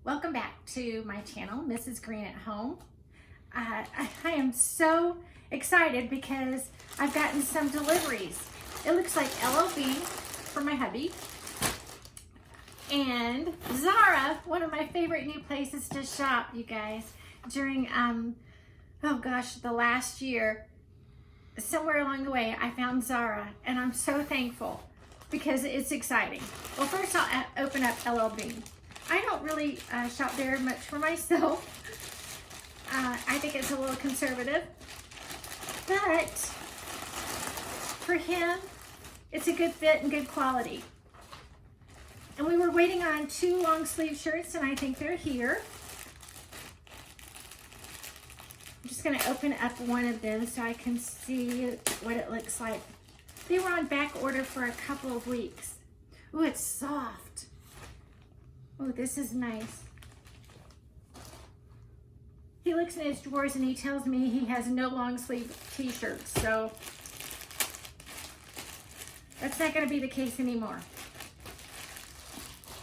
Welcome back to my channel, Mrs. Greene at Home. I am so excited because I've gotten some deliveries. It looks like LOB for my hubby and Zara, one of my favorite new places to shop, you guys, during, oh gosh, the last year. Somewhere along the way, I found Zara and I'm so thankful because it's exciting. Well, first I'll open up LLB. I don't really shop very much for myself. I think it's a little conservative, but for him, it's a good fit and good quality. And we were waiting on 2 long sleeve shirts and I think they're here. I'm just gonna open up one of them so I can see what it looks like. They were on back order for a couple of weeks. Ooh, it's soft. Oh, this is nice. He looks in his drawers and he tells me he has no long sleeve t-shirts, so that's not gonna be the case anymore.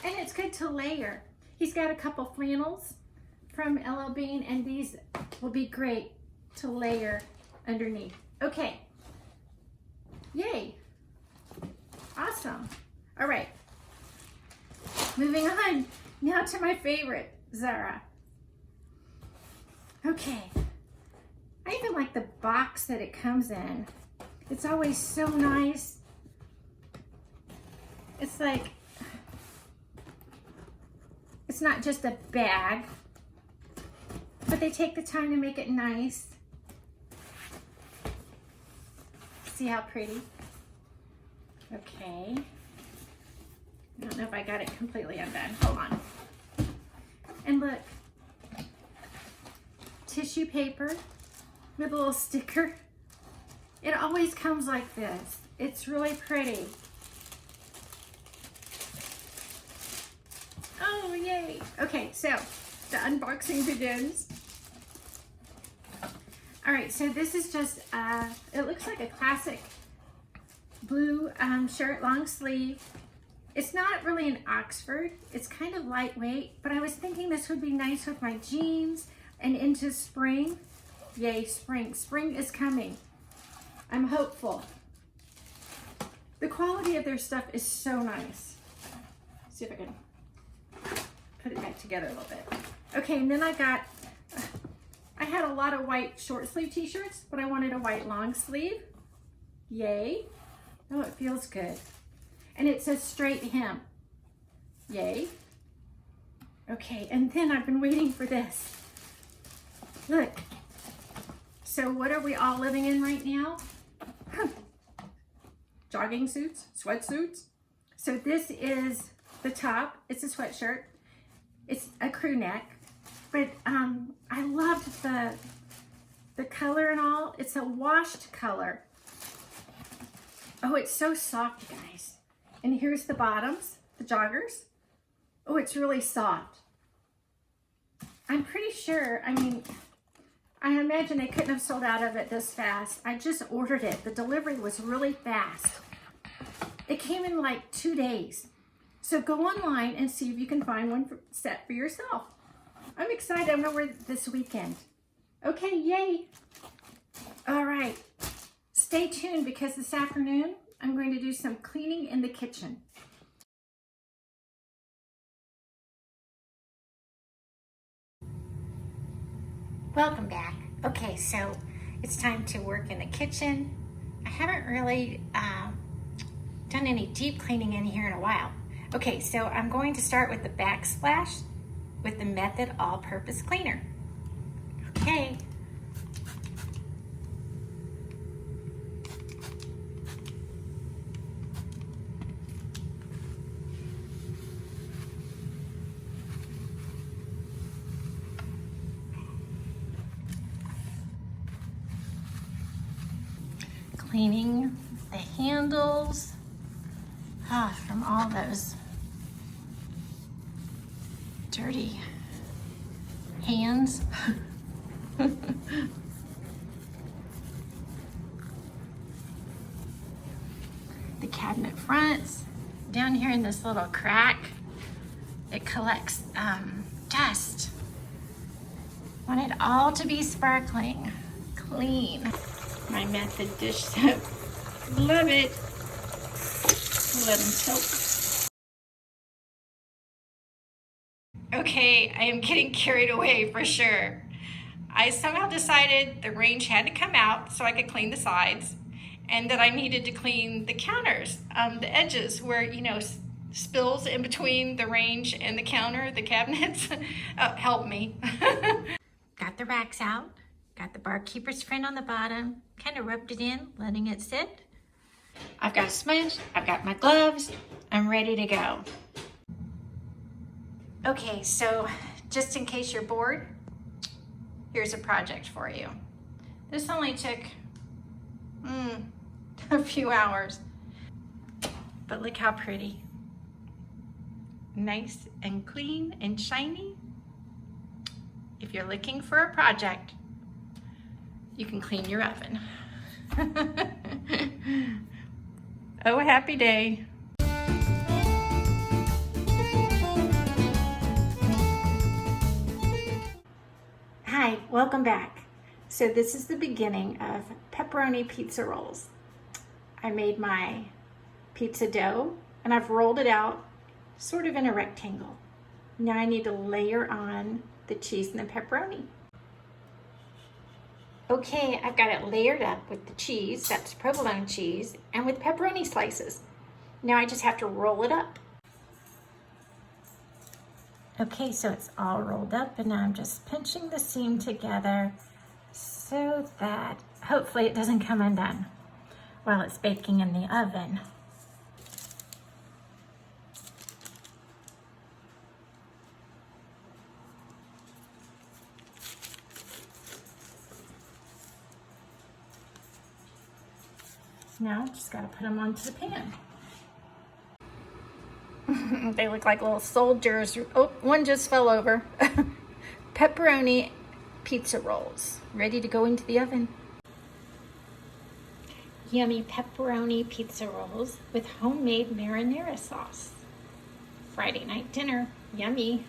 And it's good to layer. He's got a couple flannels from LL Bean and these will be great to layer underneath. Okay, yay, awesome. All right. Moving on, now to my favorite, Zara. Okay, I even like the box that it comes in. It's always so nice. It's like, it's not just a bag, but they take the time to make it nice. See how pretty? Okay. I don't know if I got it completely undone. Hold on. And look, tissue paper with a little sticker. It always comes like this. It's really pretty. Oh, yay. Okay, so the unboxing begins. All right, so this is just, it looks like a classic blue shirt, long sleeve. It's not really an Oxford. It's kind of lightweight, but I was thinking this would be nice with my jeans and into spring. Yay, spring. Spring is coming. I'm hopeful. The quality of their stuff is so nice. Let's see if I can put it back together a little bit. Okay, and then I had a lot of white short sleeve t-shirts, but I wanted a white long sleeve. Yay. Oh, it feels good. And it's a straight hem. Yay. Okay, and then I've been waiting for this. Look. So what are we all living in right now? Jogging suits, sweatsuits. So this is the top. It's a sweatshirt. It's a crew neck. But I loved the color and all. It's a washed color. Oh, it's so soft, guys. And here's the bottoms, the joggers. Oh, it's really soft. I'm pretty sure, I mean, I imagine they couldn't have sold out of it this fast. I just ordered it. The delivery was really fast. It came in like 2 days. So go online and see if you can find one set for yourself. I'm excited. I'm gonna wear it this weekend. Okay, yay. All right. Stay tuned because this afternoon, I'm going to do some cleaning in the kitchen. Welcome back. Okay, so it's time to work in the kitchen. I haven't really done any deep cleaning in here in a while. Okay, so I'm going to start with the backsplash with the Method All-Purpose Cleaner. Okay. Cleaning the handles from all those dirty hands. The cabinet fronts. Down here in this little crack, it collects dust. Want it all to be sparkling, clean. My method dish soap. Love it. Let them tilt. Okay, I am getting carried away for sure. I somehow decided the range had to come out so I could clean the sides, and that I needed to clean the counters, the edges where, you know, spills in between the range and the counter, the cabinets. Help me. Got the racks out, got the barkeeper's friend on the bottom, kind of rubbed it in, letting it sit. I've got a sponge, I've got my gloves, I'm ready to go. Okay, so just in case you're bored, here's a project for you. This only took a few hours, but look how pretty. Nice and clean and shiny. If you're looking for a project, you can clean your oven. Oh, happy day. Hi, welcome back. So this is the beginning of pepperoni pizza rolls. I made my pizza dough and I've rolled it out sort of in a rectangle. Now I need to layer on the cheese and the pepperoni. Okay, I've got it layered up with the cheese, that's provolone cheese, and with pepperoni slices. Now I just have to roll it up. Okay, so it's all rolled up and now I'm just pinching the seam together so that hopefully it doesn't come undone while it's baking in the oven. Now just gotta put them onto the pan. They look like little soldiers. Oh, one just fell over. Pepperoni pizza rolls, ready to go into the oven. Yummy pepperoni pizza rolls with homemade marinara sauce. Friday night dinner, yummy.